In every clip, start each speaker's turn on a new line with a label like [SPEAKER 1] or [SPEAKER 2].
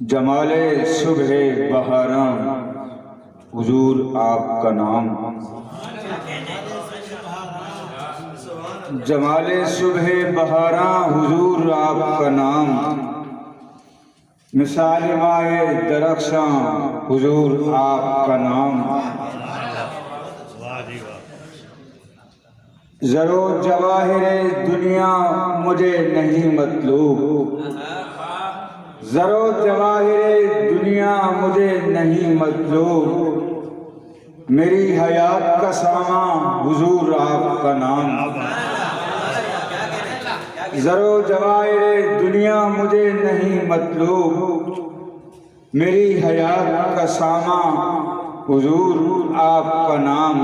[SPEAKER 1] जमाले सुबह बहारां हुजूर आपका नाम। जमाले सुबह बहारां हुजूर आपका नाम। मिसाल माए दरख्शां हुजूर आपका नाम। ज़रो जवाहिरे दुनिया मुझे नहीं मतलूब। ज़रो जवाहिरे दुनिया मुझे नहीं मतलूब। मेरी हयात का सामा हुजूर आपका नाम। ज़रो जवाहिरे दुनिया मुझे नहीं मतलूब। मेरी हयात का सामा हुजूर आपका नाम।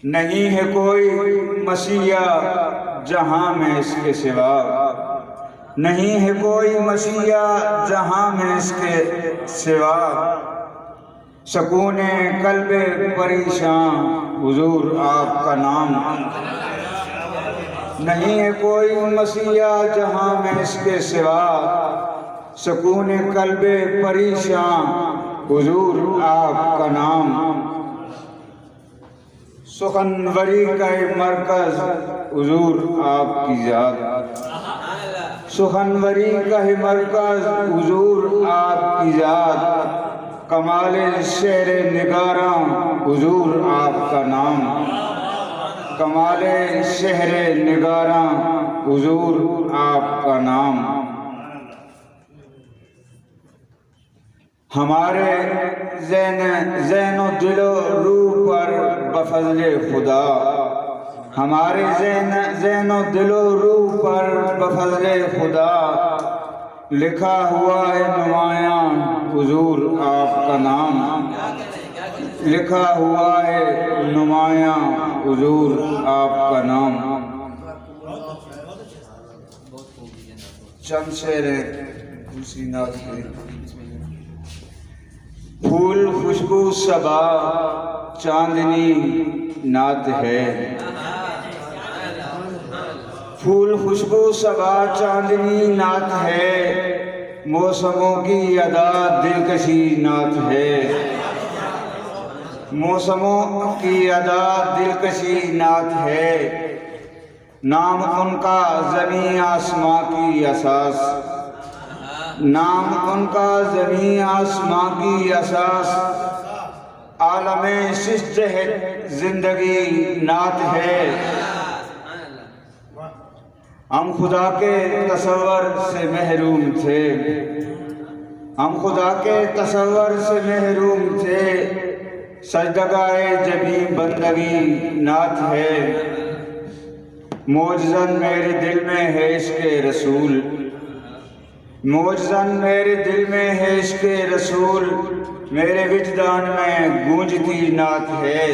[SPEAKER 1] नहीं है कोई मसीहा जहां में इसके सिवा। नहीं है कोई मसीहा जहां में इसके सिवा। सकूने कल्बे परेशान हुजूर आपका नाम। नहीं है कोई मसीहा जहां में इसके सिवा। सकूने कल्बे परेशान हुजूर आपका नाम। सुखनवरी का मरकज हुजूर आपकी जात। सुखनवरी का मरकज हुजूर आपकी जात। कमाले शेरे निगारां हुजूर आपका नाम। कमाले शहरे निगारां हुजूर आपका नाम। हमारे ज़ैनो दिलो रूह पर बफज़ले खुदा। हमारे ज़ैनो दिलो रूह पर बफज़ले खुदा। लिखा हुआ है नुमायां हुजूर आपका नाम। लिखा हुआ है नुमायां हुजूर आपका नाम। चंद शेर दूसरी नात के। फूल खुशबू सबा चांदनी नात है। फूल खुशबू सबा चांदनी नात है। मौसमों की अदा दिलकशी नात है। मौसमों की अदा दिलकशी नात है। नाम उनका ज़मीं आसमां की असास। नाम उनका ज़मीं आसमां की असास। आलमे शिश्त जिंदगी नात है। हम खुदा के तसव्वुर से महरूम थे। हम खुदा के तसव्वुर से महरूम थे। सजदगाए जबी बंदगी नात है। मौजज़न मेरे दिल में है इश्क़े रसूल। मौजज़न मेरे दिल में है इश्क़े रसूल। मेरे विजदान में गूंजती नात है।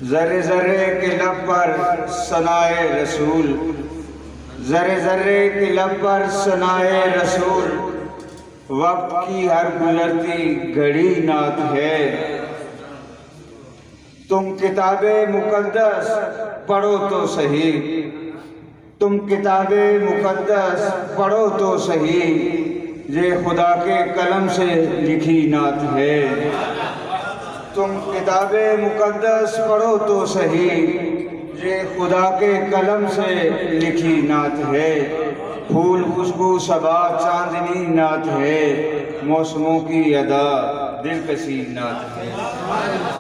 [SPEAKER 1] ज़र्रे ज़र्रे के लब पर सनाए रसूल। ज़र्रे ज़र्रे के लब पर सनाए रसूल। वक्त की हर गुजरती घड़ी नात है। तुम किताबे मुक़द्दस पढ़ो तो सही। तुम किताबे मुक़द्दस पढ़ो तो सही। ये खुदा के कलम से लिखी नात है। तुम किताबे मुक़द्दस पढ़ो तो सही। ये खुदा के कलम से लिखी नात है। फूल खुशबू सबा चांदनी नात है। मौसमों की अदा दिलकशी नात है।